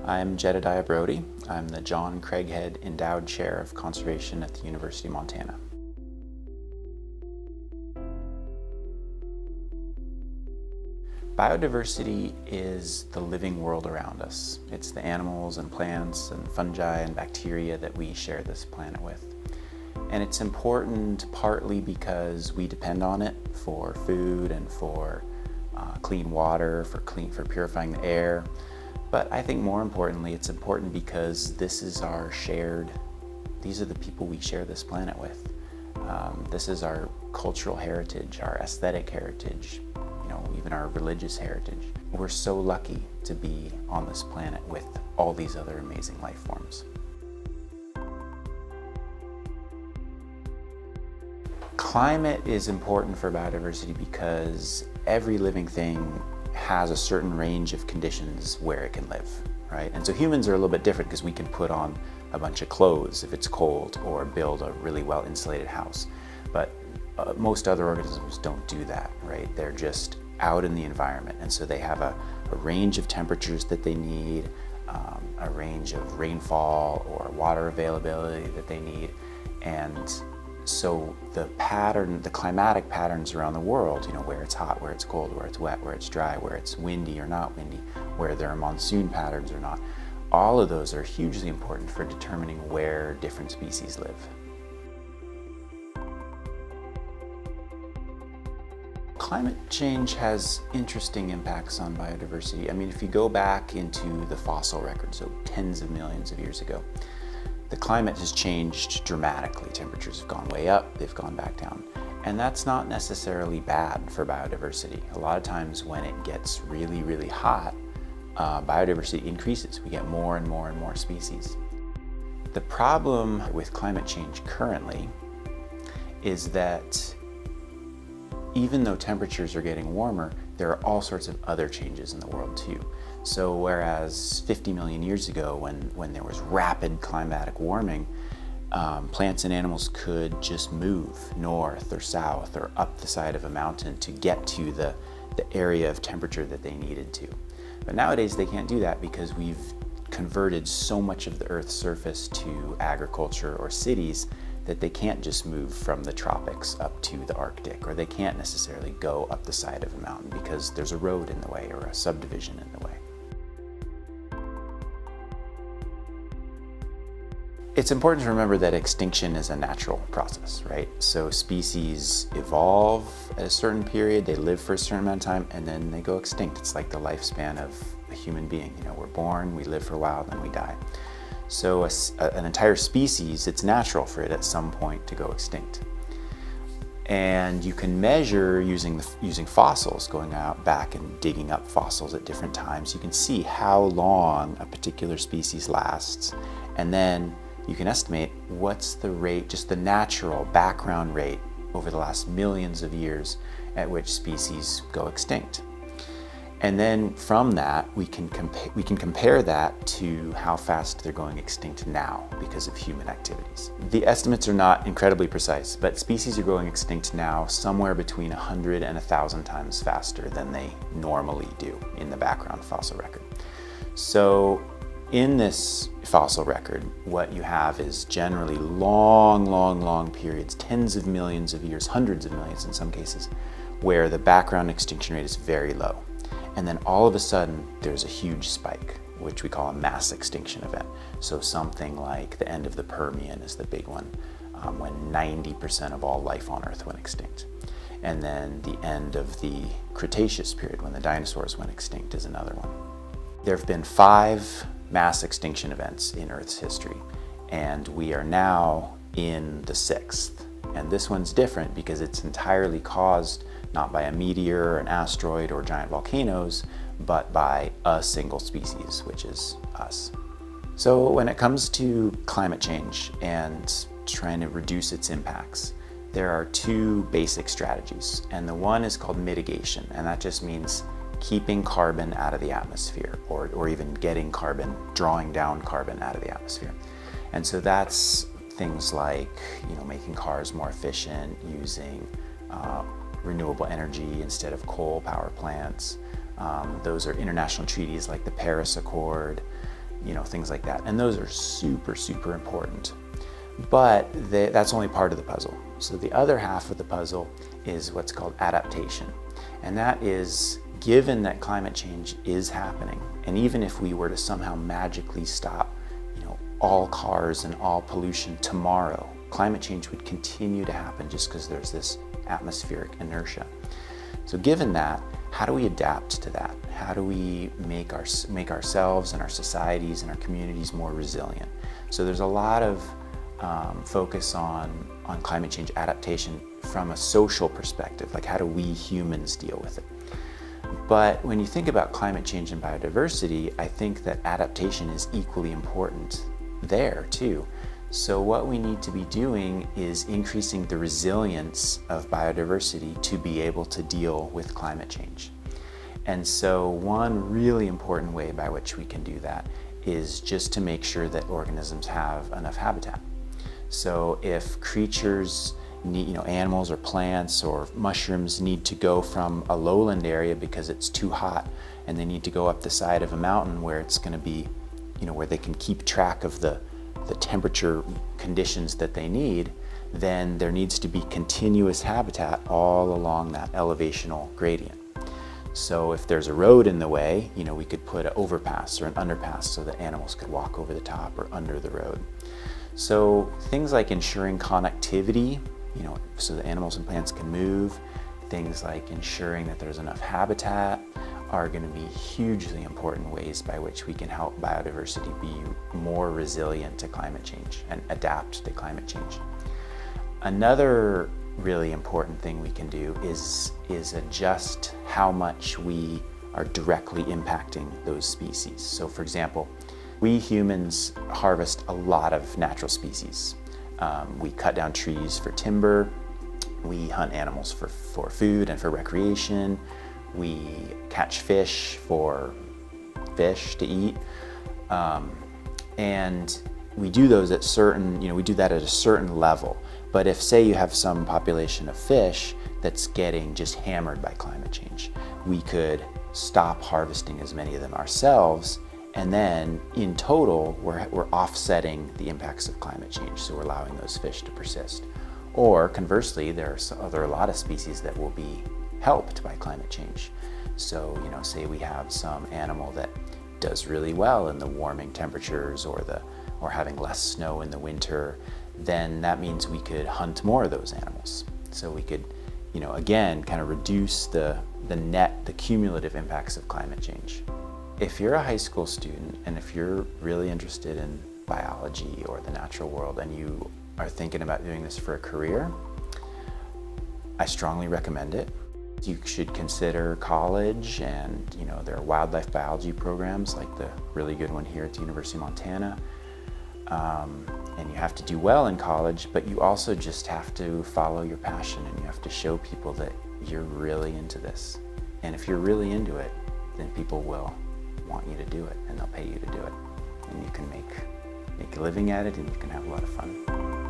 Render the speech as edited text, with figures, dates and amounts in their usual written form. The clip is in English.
I'm Jedediah Brodie. I'm the John Craighead Endowed Chair of Conservation at the University of Montana. Biodiversity is the living world around us. It's the animals and plants and fungi and bacteria that we share this planet with. And it's important partly because we depend on it for food and for clean water, for purifying the air. But I think more importantly, it's important because these are the people we share this planet with. This is our cultural heritage, our aesthetic heritage, even our religious heritage. We're so lucky to be on this planet with all these other amazing life forms. Climate is important for biodiversity because every living thing has a certain range of conditions where it can live, right? And so humans are a little bit different because we can put on a bunch of clothes if it's cold or build a really well insulated house. But most other organisms don't do that, right? They're just out in the environment, and so they have a range of temperatures that they need, a range of rainfall or water availability that they need. And so the climatic patterns around the world, where it's hot, where it's cold, where it's wet, where it's dry, where it's windy or not windy, where there are monsoon patterns or not, all of those are hugely important for determining where different species live. Climate change has interesting impacts on biodiversity. I mean, if you go back into the fossil record, so tens of millions of years ago, the climate has changed dramatically. Temperatures have gone way up, they've gone back down. And that's not necessarily bad for biodiversity. A lot of times when it gets really, really hot, biodiversity increases. We get more and more and more species. The problem with climate change currently is that even though temperatures are getting warmer, there are all sorts of other changes in the world too. So whereas 50 million years ago, when there was rapid climatic warming, plants and animals could just move north or south or up the side of a mountain to get to the area of temperature that they needed to. But nowadays they can't do that because we've converted so much of the Earth's surface to agriculture or cities that they can't just move from the tropics up to the Arctic, or they can't necessarily go up the side of a mountain because there's a road in the way or a subdivision in the way. It's important to remember that extinction is a natural process, right? So species evolve at a certain period, they live for a certain amount of time, and then they go extinct. It's like the lifespan of a human being. We're born, we live for a while, then we die. So an entire species, it's natural for it at some point to go extinct. And you can measure using fossils, going out back and digging up fossils at different times. You can see how long a particular species lasts, and then you can estimate what's the rate, just the natural background rate over the last millions of years at which species go extinct. And then from that, we can compare that to how fast they're going extinct now because of human activities. The estimates are not incredibly precise, but species are going extinct now somewhere between 100 and 1,000 times faster than they normally do in the background fossil record. So in this fossil record, what you have is generally long periods, tens of millions of years, hundreds of millions in some cases, where the background extinction rate is very low. And then all of a sudden, there's a huge spike, which we call a mass extinction event. So something like the end of the Permian is the big one, when 90% of all life on Earth went extinct. And then the end of the Cretaceous period, when the dinosaurs went extinct, is another one. There have been 5 mass extinction events in Earth's history, and we are now in the 6th. And this one's different because it's entirely caused not by a meteor, an asteroid, or giant volcanoes, but by a single species, which is us. So when it comes to climate change and trying to reduce its impacts, there are 2 basic strategies. And the one is called mitigation, and that just means keeping carbon out of the atmosphere, or even drawing down carbon out of the atmosphere. And so that's things like, making cars more efficient, using renewable energy instead of coal power plants. Those are international treaties like the Paris Accord. things like that. And those are super, super important. But that's only part of the puzzle. So the other half of the puzzle is what's called adaptation. And that is, given that climate change is happening, and even if we were to somehow magically stop, all cars and all pollution tomorrow, climate change would continue to happen just because there's this atmospheric inertia. So given that, how do we adapt to that? How do we make ourselves and our societies and our communities more resilient? So there's a lot of focus on climate change adaptation from a social perspective, like how do we humans deal with it? But when you think about climate change and biodiversity, I think that adaptation is equally important there too. So what we need to be doing is increasing the resilience of biodiversity to be able to deal with climate change. And so one really important way by which we can do that is just to make sure that organisms have enough habitat. So if creatures need, animals or plants or mushrooms need to go from a lowland area because it's too hot and they need to go up the side of a mountain where it's going to be, where they can keep track of the temperature conditions that they need, then there needs to be continuous habitat all along that elevational gradient. So if there's a road in the way, we could put an overpass or an underpass so that animals could walk over the top or under the road. So things like ensuring connectivity, so the animals and plants can move, things like ensuring that there's enough habitat are going to be hugely important ways by which we can help biodiversity be more resilient to climate change and adapt to climate change. Another really important thing we can do is adjust how much we are directly impacting those species. So for example, we humans harvest a lot of natural species. We cut down trees for timber, we hunt animals for food and for recreation, we catch fish for fish to eat, and we do those at we do that at a certain level. But if, say, you have some population of fish that's getting just hammered by climate change, we could stop harvesting as many of them ourselves, and then in total, we're offsetting the impacts of climate change, so we're allowing those fish to persist. Or conversely, there are a lot of species that will be helped by climate change. So, say we have some animal that does really well in the warming temperatures or having less snow in the winter, then that means we could hunt more of those animals. So we could, again, kind of reduce the cumulative impacts of climate change. If you're a high school student and if you're really interested in biology or the natural world and you are thinking about doing this for a career, I strongly recommend it. You should consider college, and there are wildlife biology programs like the really good one here at the University of Montana. And you have to do well in college, but you also just have to follow your passion and you have to show people that you're really into this. And if you're really into it, then people will want you to do it and they'll pay you to do it. And you can make a living at it and you can have a lot of fun.